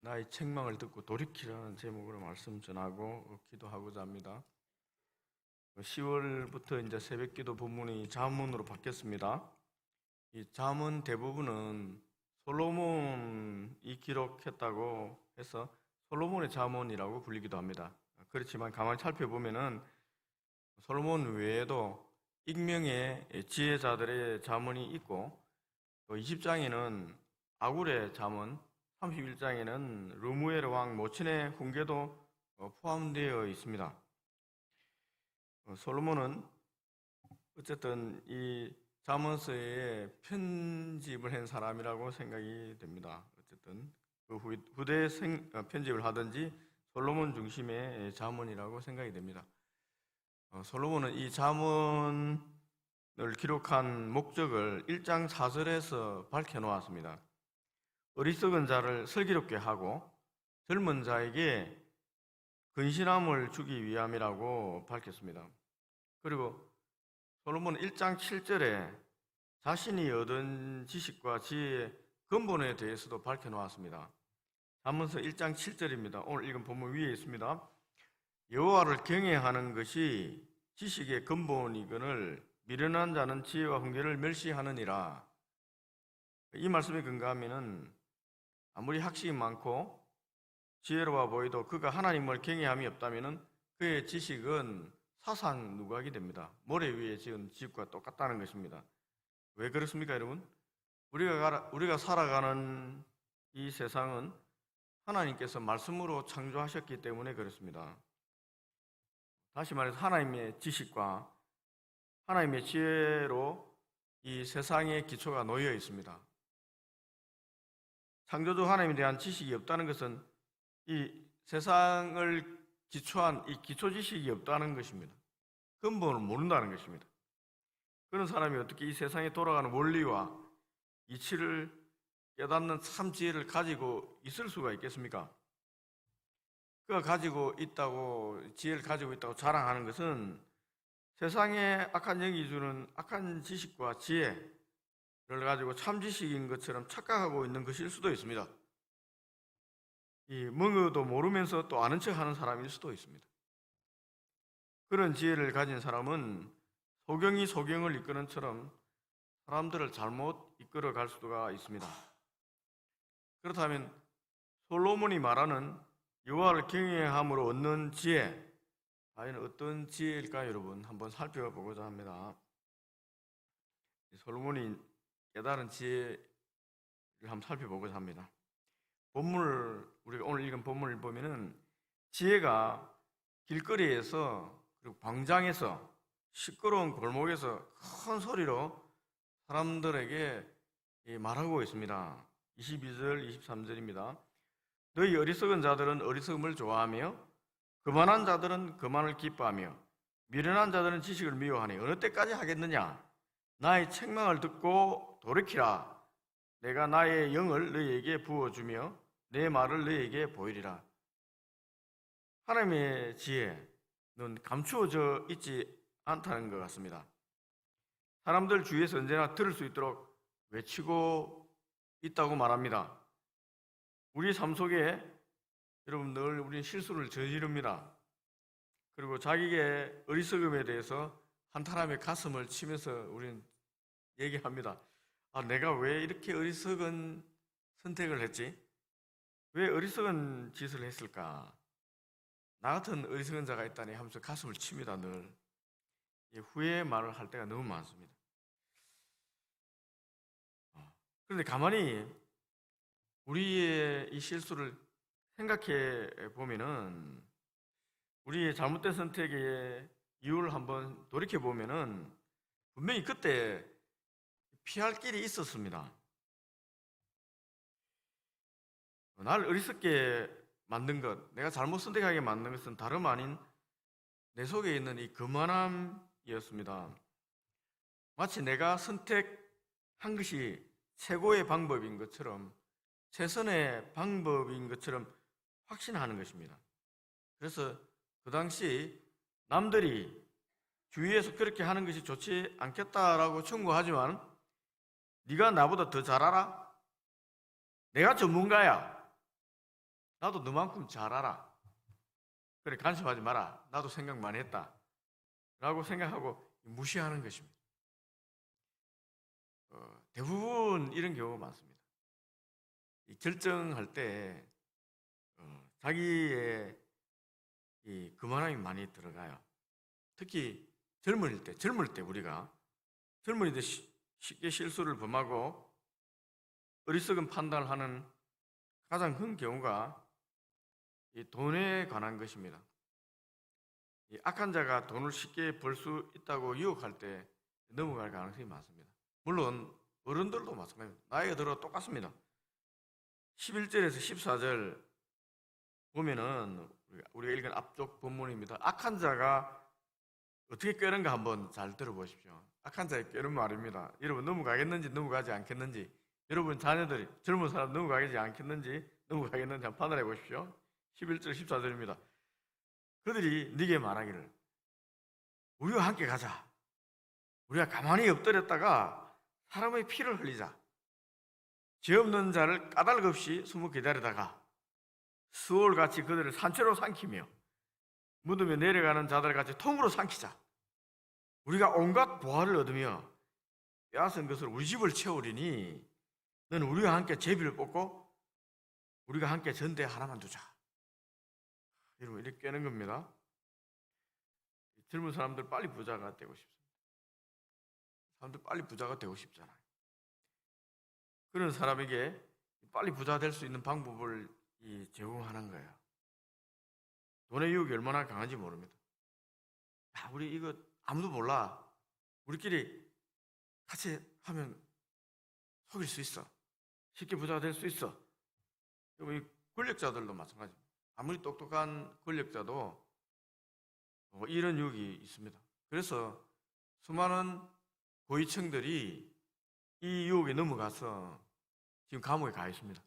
나의 책망을 듣고 돌이키라는 제목으로 말씀 전하고 기도하고자 합니다. 10월부터 이제 새벽기도 본문이 잠언으로 바뀌었습니다. 이 잠언 대부분은 솔로몬이 기록했다고 해서 솔로몬의 잠언이라고 불리기도 합니다. 그렇지만 가만히 살펴보면은 솔로몬 외에도 익명의 지혜자들의 잠언이 있고, 또 20장에는 아굴의 잠언, 31장에는 르무엘 왕 모친의 훈계도 포함되어 있습니다. 솔로몬은 어쨌든 이 잠언서에 편집을 한 사람이라고 생각이 됩니다. 어쨌든 그 후대 편집을 하든지 솔로몬 중심의 잠언이라고 생각이 됩니다. 솔로몬은 이 잠언을 기록한 목적을 1장 4절에서 밝혀놓았습니다. 어리석은 자를 슬기롭게 하고 젊은 자에게 근신함을 주기 위함이라고 밝혔습니다. 그리고 솔로몬은 1장 7절에 자신이 얻은 지식과 지혜의 근본에 대해서도 밝혀놓았습니다. 잠언서 1장 7절입니다. 오늘 읽은 본문 위에 있습니다. 여호와를 경외하는 것이 지식의 근본이거늘 미련한 자는 지혜와 훈계를 멸시하느니라. 이 말씀에 근거하면은 아무리 학식이 많고 지혜로워 보이도 그가 하나님을 경외함이 없다면은 그의 지식은 사상 누각이 됩니다. 모래 위에 지은 집과 똑같다는 것입니다. 왜 그렇습니까, 여러분? 우리가 살아가는 이 세상은 하나님께서 말씀으로 창조하셨기 때문에 그렇습니다. 다시 말해서 하나님의 지식과 하나님의 지혜로 이 세상의 기초가 놓여 있습니다. 창조주 하나님에 대한 지식이 없다는 것은 이 세상을 기초한 이 기초 지식이 없다는 것입니다. 근본을 모른다는 것입니다. 그런 사람이 어떻게 이 세상에 돌아가는 원리와 이치를 깨닫는 참 지혜를 가지고 있을 수가 있겠습니까? 그가 가지고 있다고, 지혜를 가지고 있다고 자랑하는 것은 세상에 악한 영이 주는 악한 지식과 지혜를 가지고 참 지식인 것처럼 착각하고 있는 것일 수도 있습니다. 이 멍어도 모르면서 또 아는 척 하는 사람일 수도 있습니다. 그런 지혜를 가진 사람은 소경이 소경을 이끄는 처럼 사람들을 잘못 이끌어 갈 수가 있습니다. 그렇다면 솔로몬이 말하는 여호와를 경외함으로 얻는 지혜, 과연 어떤 지혜일까요, 여러분? 한번 살펴보고자 합니다. 솔로몬이 깨달은 지혜를 한번 살펴보고자 합니다. 우리가 오늘 읽은 본문을 보면은 지혜가 길거리에서 그리고 광장에서 시끄러운 골목에서 큰 소리로 사람들에게 말하고 있습니다. 22절, 23절입니다. 너희 어리석은 자들은 어리석음을 좋아하며 거만한 자들은 거만을 기뻐하며 미련한 자들은 지식을 미워하니 어느 때까지 하겠느냐? 나의 책망을 듣고 돌이키라. 내가 나의 영을 너희에게 부어주며 내 말을 너희에게 보이리라. 하나님의 지혜는 감추어져 있지 않다는 것 같습니다. 사람들 주위에서 언제나 들을 수 있도록 외치고 있다고 말합니다. 우리 삶 속에 여러분 늘 우리는 실수를 저지릅니다. 그리고 자기의 어리석음에 대해서 한탄함의 가슴을 치면서 우리는 얘기합니다. 내가 왜 이렇게 어리석은 선택을 했지? 왜 어리석은 짓을 했을까? 나 같은 어리석은 자가 있다니 하면서 가슴을 칩니다. 늘 후회의 말을 할 때가 너무 많습니다. 그런데 가만히 우리의 이 실수를 생각해 보면은, 우리의 잘못된 선택의 이유를 한번 돌이켜 보면은 분명히 그때 피할 길이 있었습니다. 나를 어리석게 만든 것, 내가 잘못 선택하게 만든 것은 다름 아닌 내 속에 있는 이 거만함이었습니다. 마치 내가 선택한 것이 최고의 방법인 것처럼, 최선의 방법인 것처럼 확신하는 것입니다. 그래서 그 당시 남들이 주위에서 그렇게 하는 것이 좋지 않겠다라고 충고하지만 네가 나보다 더 잘 알아? 내가 전문가야. 나도 너만큼 잘 알아. 그래, 간섭하지 마라. 나도 생각 많이 했다. 라고 생각하고 무시하는 것입니다. 대부분 이런 경우가 많습니다. 이 결정할 때 자기의 이 교만함이 많이 들어가요. 특히 젊을 때 우리가 젊을 때 쉽게 실수를 범하고 어리석은 판단을 하는 가장 큰 경우가 이 돈에 관한 것입니다. 이 악한 자가 돈을 쉽게 벌 수 있다고 유혹할 때 넘어갈 가능성이 많습니다. 물론 어른들도 마찬가지입니다. 나이가 들어 똑같습니다. 11절에서 14절 보면은 우리가 읽은 앞쪽 본문입니다. 악한 자가 어떻게 꾀는가 한번 잘 들어보십시오. 악한 자의 꾀는 말입니다. 여러분 넘어가겠는지 넘어가지 않겠는지, 여러분 자녀들이 젊은 사람 넘어가겠지 않겠는지 넘어가겠는지 한번 판단해 보십시오. 11절 14절입니다. 그들이 네게 말하기를 우리와 함께 가자. 우리가 가만히 엎드렸다가 사람의 피를 흘리자. 죄 없는 자를 까닭 없이 숨어 기다리다가 수월같이 그들을 산채로 삼키며 무덤에 내려가는 자들같이 통으로 삼키자. 우리가 온갖 보화를 얻으며 빼앗은 것을 우리 집을 채우리니 너는 우리와 함께 제비를 뽑고 우리가 함께 전대 하나만 두자. 여러분 이렇게 꿰는 겁니다. 젊은 사람들 빨리 부자가 되고 싶습니다. 사람들 빨리 부자가 되고 싶잖아요. 그런 사람에게 빨리 부자 될 수 있는 방법을 제공하는 거예요. 돈의 유혹이 얼마나 강한지 모릅니다. 야, 우리 이거 아무도 몰라. 우리끼리 같이 하면 속일 수 있어. 쉽게 부자가 될 수 있어. 이 권력자들도 마찬가지입니다. 아무리 똑똑한 권력자도 이런 유혹이 있습니다. 그래서 수많은 고위층들이 이 유혹에 넘어가서 지금 감옥에 가 있습니다.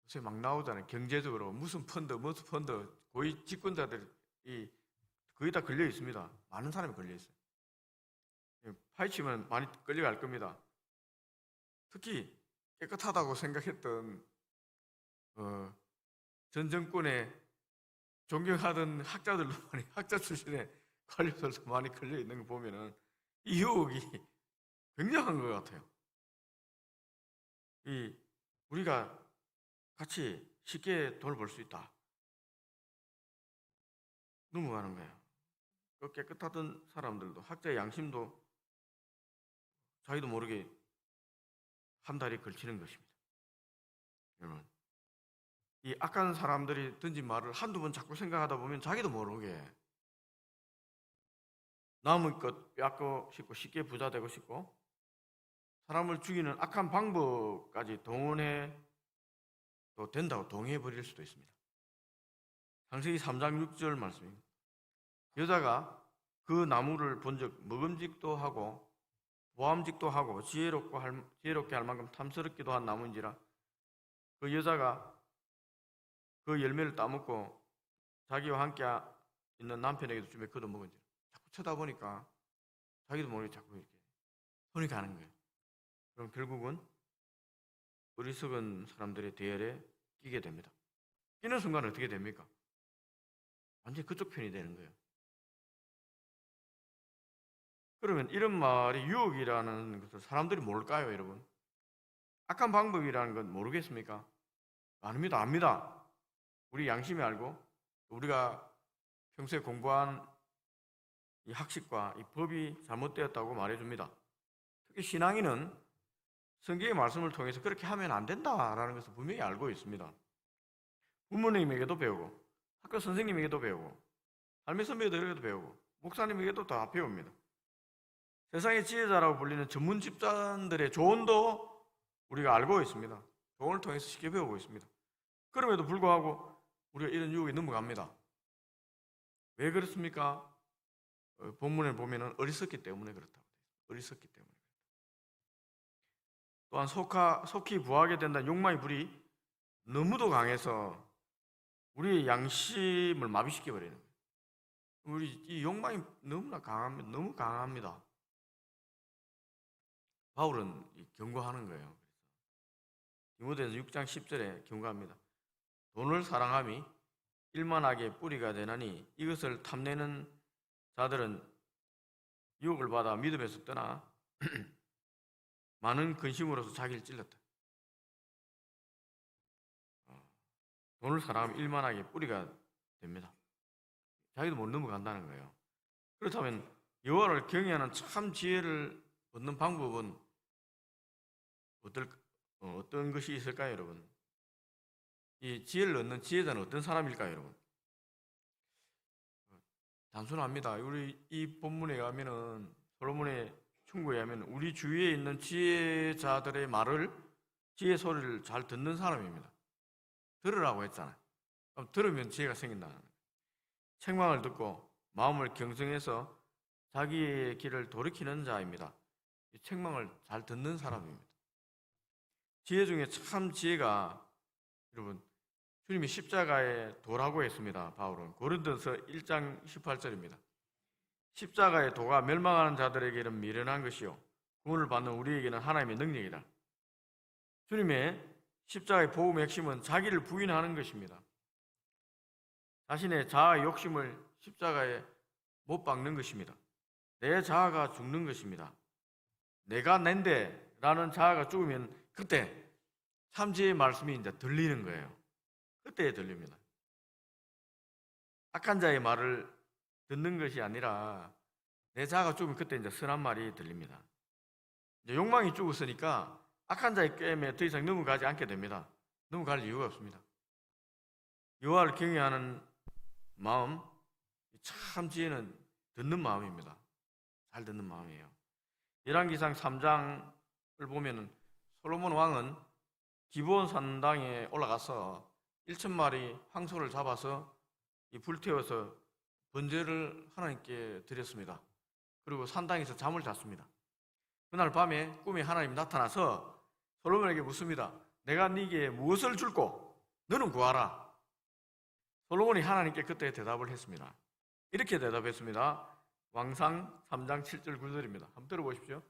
요새 막 나오잖아요. 경제적으로 무슨 펀드 고위 집권자들이 거의 다 걸려 있습니다. 많은 사람이 걸려 있어요. 파헤치면 많이 끌려갈 겁니다. 특히 깨끗하다고 생각했던 전 정권에 존경하던 학자들도 많이 학자 출신의 관료들도 많이 걸려 있는 거 보면은 이 유혹이 굉장한 것 같아요. 우리가 같이 쉽게 돈을 벌 수 있다. 넘어가는 거예요. 그 깨끗하던 사람들도 학자의 양심도 자기도 모르게 한 달이 걸치는 것입니다. 여러분, 이 악한 사람들이 던진 말을 한두 번 자꾸 생각하다 보면 자기도 모르게 남의 것 빼앗고 싶고 쉽게 부자 되고 싶고 사람을 죽이는 악한 방법까지 동원해 또 된다고 동의해 버릴 수도 있습니다. 창세기 3장 6절 말씀입니다. 여자가 그 나무를 본 적 먹음직도 하고 보암직도 하고 지혜롭게 할 만큼 탐스럽기도 한 나무인지라 그 여자가 그 열매를 따먹고 자기와 함께 있는 남편에게도 주며 그도 먹은지라. 자꾸 쳐다보니까 자기도 모르게 자꾸 이렇게 손이 가는 거예요. 그럼 결국은 어리석은 사람들의 대열에 끼게 됩니다. 끼는 순간 어떻게 됩니까? 완전히 그쪽 편이 되는 거예요. 그러면 이런 말이 유혹이라는 것을 사람들이 모를까요, 여러분? 악한 방법이라는 건 모르겠습니까? 아닙니다, 압니다. 우리 양심이 알고 우리가 평소에 공부한 이 학식과 이 법이 잘못되었다고 말해줍니다. 특히 신앙인은 성경의 말씀을 통해서 그렇게 하면 안 된다라는 것을 분명히 알고 있습니다. 부모님에게도 배우고 학교 선생님에게도 배우고 삶의 선배들에게도 배우고 목사님에게도 다 배웁니다. 세상의 지혜자라고 불리는 전문 집단들의 조언도 우리가 알고 있습니다. 조언을 통해서 쉽게 배우고 있습니다. 그럼에도 불구하고 우리가 이런 유혹에 넘어갑니다. 왜 그렇습니까? 본문에 보면은 어리석기 때문에 그렇다고 돼요. 어리석기 때문에. 또한 속히 부하게 된다는 욕망의 불이 너무도 강해서 우리의 양심을 마비시켜 버리는 거예요. 우리 이 욕망이 너무 강합니다. 바울은 경고하는 거예요. 디모데전서 6장 10절에 경고합니다. 돈을 사랑함이 일만하게 뿌리가 되나니 이것을 탐내는 자들은 유혹을 받아 믿음에서 떠나 많은 근심으로서 자기를 찔렀다. 돈을 사랑하면 일만하게 뿌리가 됩니다. 자기도 못 넘어간다는 거예요. 그렇다면 여호와를 경외하는 참 지혜를 얻는 방법은 어떤 것이 있을까요, 여러분? 이 지혜를 얻는 지혜자는 어떤 사람일까요, 여러분? 단순합니다. 우리 이 본문에 가면은 솔로몬의 충고에 하면 우리 주위에 있는 지혜자들의 말을 지혜 소리를 잘 듣는 사람입니다. 들으라고 했잖아요. 그럼 들으면 지혜가 생긴다는 거예요. 책망을 듣고 마음을 경성해서 자기의 길을 돌이키는 자입니다. 이 책망을 잘 듣는 사람입니다. 지혜 중에 참 지혜가 여러분 주님이 십자가에 도라고 했습니다. 바울은 고린도서 1장 18절입니다. 십자가의 도가 멸망하는 자들에게는 미련한 것이요 구원을 받는 우리에게는 하나님의 능력이다. 주님의 십자가의 복음의 핵심은 자기를 부인하는 것입니다. 자신의 자아 욕심을 십자가에 못 박는 것입니다. 내 자아가 죽는 것입니다. 내가 낸데 라는 자아가 죽으면 그때 참지의 말씀이 이제 들리는 거예요. 그때 들립니다. 악한 자의 말을 듣는 것이 아니라 내 자아가 죽으면 그때 이제 선한 말이 들립니다. 이제 욕망이 죽었으니까 악한 자의 꾀임에 더 이상 넘어가지 않게 됩니다. 넘어갈 이유가 없습니다. 여호와를 경외하는 마음, 참 지혜는 듣는 마음입니다. 잘 듣는 마음이에요. 열왕기상 3장을 보면은 솔로몬 왕은 기브온 산당에 올라가서 1,000마리 황소를 잡아서 불태워서 번제를 하나님께 드렸습니다. 그리고 산당에서 잠을 잤습니다. 그날 밤에 꿈에 하나님이 나타나서 솔로몬에게 묻습니다. 내가 네게 무엇을 줄고 너는 구하라. 솔로몬이 하나님께 그때 대답을 했습니다. 이렇게 대답했습니다. 왕상 3장 7절 9절입니다. 한번 들어보십시오.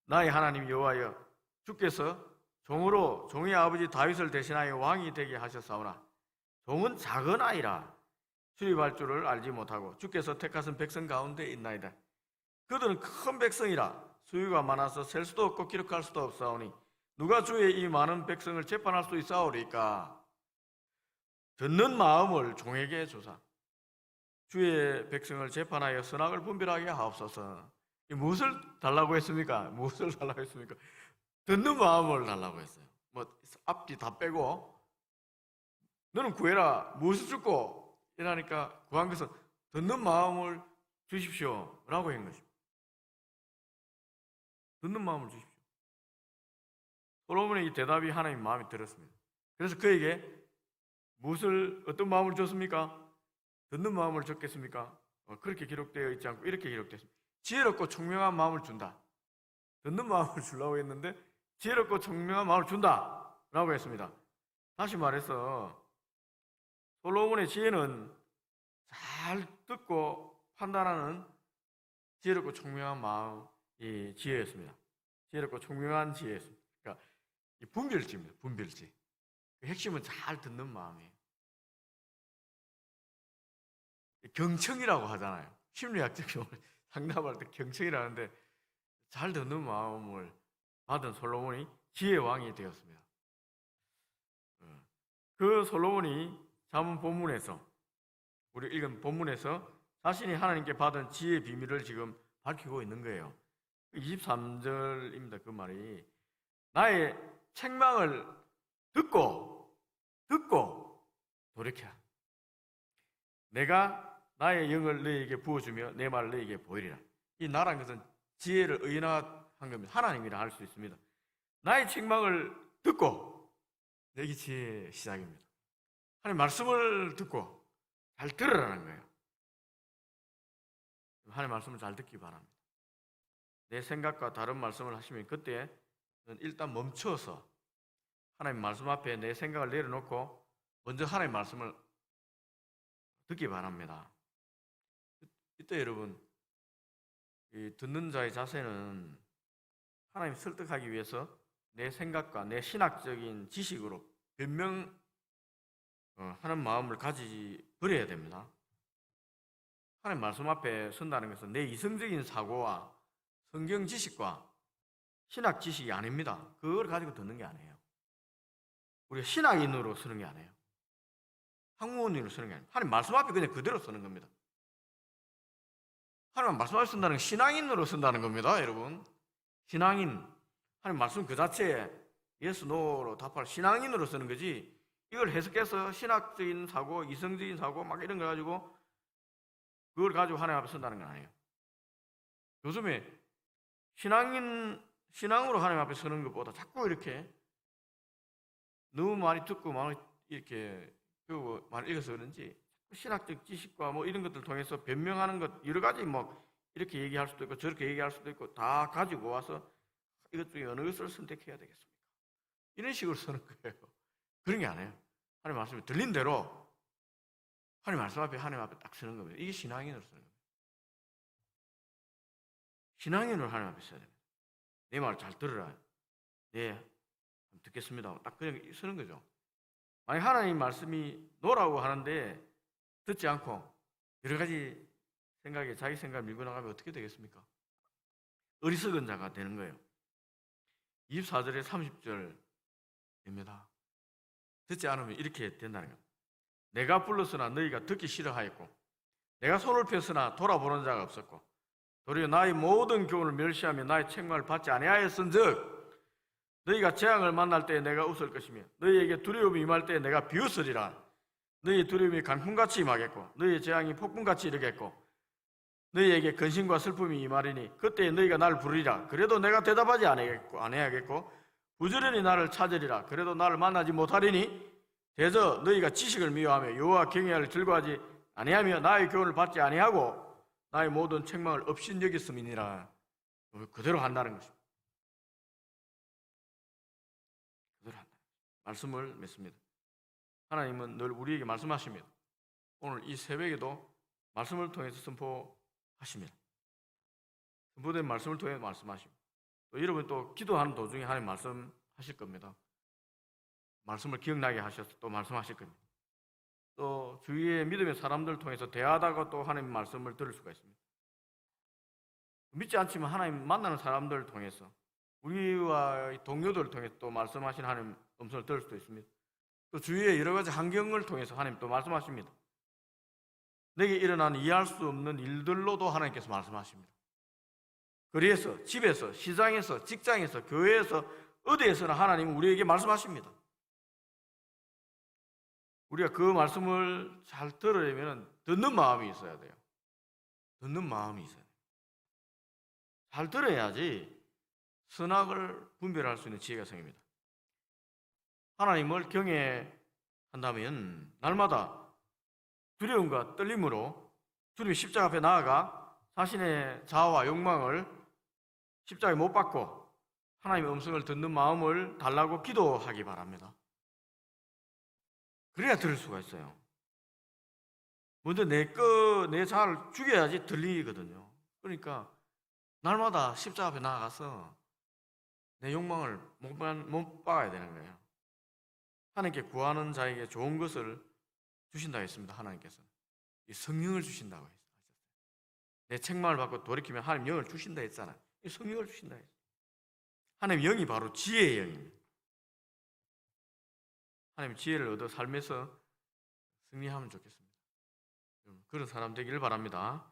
나의 하나님 여호와여, 주께서 종으로 종의 아버지 다윗을 대신하여 왕이 되게 하셨사오나 종은 작은 아이라 수입할 줄을 알지 못하고 주께서 택하신 백성 가운데 있나이다. 그들은 큰 백성이라 수유가 많아서 셀 수도 없고 기록할 수도 없사오니 누가 주의 이 많은 백성을 재판할 수 있사오리까? 듣는 마음을 종에게 주사 주의 백성을 재판하여 선악을 분별하게 하옵소서. 무엇을 달라고 했습니까? 무엇을 달라고 했습니까? 듣는 마음을 달라고 했어요. 앞뒤 다 빼고 너는 구해라. 무엇을 줄고? 이러니까 구한 것은 듣는 마음을 주십시오 라고 한 것입니다. 듣는 마음을 주십시오. 솔로몬의 이 대답이 하나님 마음에 들었습니다. 그래서 그에게 어떤 마음을 줬습니까? 듣는 마음을 줬겠습니까? 그렇게 기록되어 있지 않고 이렇게 기록됐습니다. 지혜롭고 총명한 마음을 준다. 듣는 마음을 주려고 했는데 지혜롭고 총명한 마음을 준다 라고 했습니다. 다시 말해서 솔로몬의 지혜는 잘 듣고 판단하는 지혜롭고 총명한 마음이 지혜였습니다. 지혜롭고 총명한 지혜였습니다. 그러니까 이 분별지입니다. 분별지. 그 핵심은 잘 듣는 마음이에요. 경청이라고 하잖아요. 심리학적으로 상담할 때 경청이라는데 잘 듣는 마음을 받은 솔로몬이 지혜의 왕이 되었습니다. 그 솔로몬이 잠언 본문에서 우리 읽은 본문에서 자신이 하나님께 받은 지혜의 비밀을 지금 밝히고 있는 거예요. 23절입니다. 그 말이 나의 책망을 듣고 돌이켜 내가 나의 영을 너에게 부어주며 내 말을 너에게 보이리라. 이 나란 것은 지혜를 의인화한 겁니다. 하나님이라 할 수 있습니다. 나의 책망을 듣고 이게 지혜의 시작입니다. 하나님 말씀을 듣고 잘 들으라는 거예요. 하나님 말씀을 잘 듣기 바랍니다. 내 생각과 다른 말씀을 하시면 그때 일단 멈춰서 하나님 말씀 앞에 내 생각을 내려놓고 먼저 하나님 말씀을 듣기 바랍니다. 이때 여러분 이 듣는 자의 자세는 하나님 설득하기 위해서 내 생각과 내 신학적인 지식으로 변명하지 하는 마음을 가지 버려야 됩니다. 하나님 말씀 앞에 선다는 것은 내 이성적인 사고와 성경 지식과 신학 지식이 아닙니다. 그걸 가지고 듣는 게 아니에요. 우리가 신학인으로 쓰는 게 아니에요. 학문으로 쓰는 게 아니에요. 하나님 말씀 앞에 그냥 그대로 쓰는 겁니다. 하나님 말씀 앞에 쓴다는 건 신앙인으로 쓴다는 겁니다, 여러분. 신앙인. 하나님 말씀 그 자체에 yes, no로 답할 신앙인으로 쓰는 거지, 이걸 해석해서 신학적인 사고, 이성적인 사고 막 이런 거 가지고 그걸 가지고 하나님 앞에 쓴다는 건 아니에요. 요즘에 신앙으로 하나님 앞에 서는 것보다 자꾸 이렇게 너무 많이 듣고 많이 이렇게 배우고 많이 읽어서 그런지 신학적 지식과 뭐 이런 것들 통해서 변명하는 것 여러 가지 뭐 이렇게 얘기할 수도 있고 저렇게 얘기할 수도 있고 다 가지고 와서 이것 중에 어느 것을 선택해야 되겠습니까? 이런 식으로 쓰는 거예요. 그런 게 아니에요. 하나님 말씀이 들린 대로 하나님 말씀 앞에 하나님 앞에 딱 서는 겁니다. 이게 신앙인으로 쓰는 겁니다. 신앙인으로 하나님 앞에 서야 됩니다. 내 말 잘 들으라. 네, 듣겠습니다. 딱 그냥 서는 거죠. 만약 하나님 말씀이 노라고 하는데 듣지 않고 여러 가지 생각에 자기 생각을 밀고 나가면 어떻게 되겠습니까? 어리석은 자가 되는 거예요. 24절에 30절입니다. 듣지 않으면 이렇게 된다는 겁니다. 내가 불렀으나 너희가 듣기 싫어하였고 내가 손을 폈으나 돌아보는 자가 없었고 도리어 나의 모든 교훈을 멸시하며 나의 책망을 받지 아니하였은즉 너희가 재앙을 만날 때에 내가 웃을 것이며 너희에게 두려움이 임할 때에 내가 비웃으리라. 너희의 두려움이 강풍같이 임하겠고 너희의 재앙이 폭풍같이 이르겠고 너희에게 근심과 슬픔이 임하리니 그때에 너희가 나를 부르리라. 그래도 내가 대답하지 아니하겠고 부지런히 나를 찾으리라. 그래도 나를 만나지 못하리니 대저 너희가 지식을 미워하며 여호와 경외를 즐거워하지 아니하며 나의 교훈을 받지 아니하고 나의 모든 책망을 업신여겼음이니라. 그대로 한다는 것입니다. 그대로 한다. 말씀을 맺습니다. 하나님은 늘 우리에게 말씀하십니다. 오늘 이 새벽에도 말씀을 통해서 선포하십니다. 선포된 말씀을 통해 말씀하십니다. 또 여러분 또 기도하는 도중에 하나님 말씀하실 겁니다. 말씀을 기억나게 하셔서 또 말씀하실 겁니다. 또 주위의 믿음의 사람들 통해서 대하다가 또 하나님 말씀을 들을 수가 있습니다. 믿지 않지만 하나님 만나는 사람들을 통해서 우리와 동료들을 통해서 또 말씀하신 하나님 음성을 들을 수도 있습니다. 또 주위의 여러 가지 환경을 통해서 하나님 또 말씀하십니다. 내게 일어나는 이해할 수 없는 일들로도 하나님께서 말씀하십니다. 거리에서, 집에서, 시장에서, 직장에서, 교회에서, 어디에서나 하나님은 우리에게 말씀하십니다. 우리가 그 말씀을 잘 들으려면 듣는 마음이 있어야 돼요. 듣는 마음이 있어야 돼요. 잘 들어야지 선악을 분별할 수 있는 지혜가 생깁니다. 하나님을 경외한다면 날마다 두려움과 떨림으로 주님의 십자가 앞에 나아가 자신의 자아와 욕망을 십자가에 못 박고 하나님의 음성을 듣는 마음을 달라고 기도하기 바랍니다. 그래야 들을 수가 있어요. 먼저 내 자아를 죽여야지 들리거든요. 그러니까 날마다 십자가 앞에 나아가서 내 욕망을 못 박아야 되는 거예요. 하나님께 구하는 자에게 좋은 것을 주신다고 했습니다. 하나님께서는 이 성령을 주신다고 했어요. 내 책망을 받고 돌이키면 하나님 영을 주신다 했잖아요. 이 성령을 주신다 했어요. 하나님 영이 바로 지혜의 영입니다. 하나님 지혜를 얻어 삶에서 승리하면 좋겠습니다. 그런 사람 되기를 바랍니다.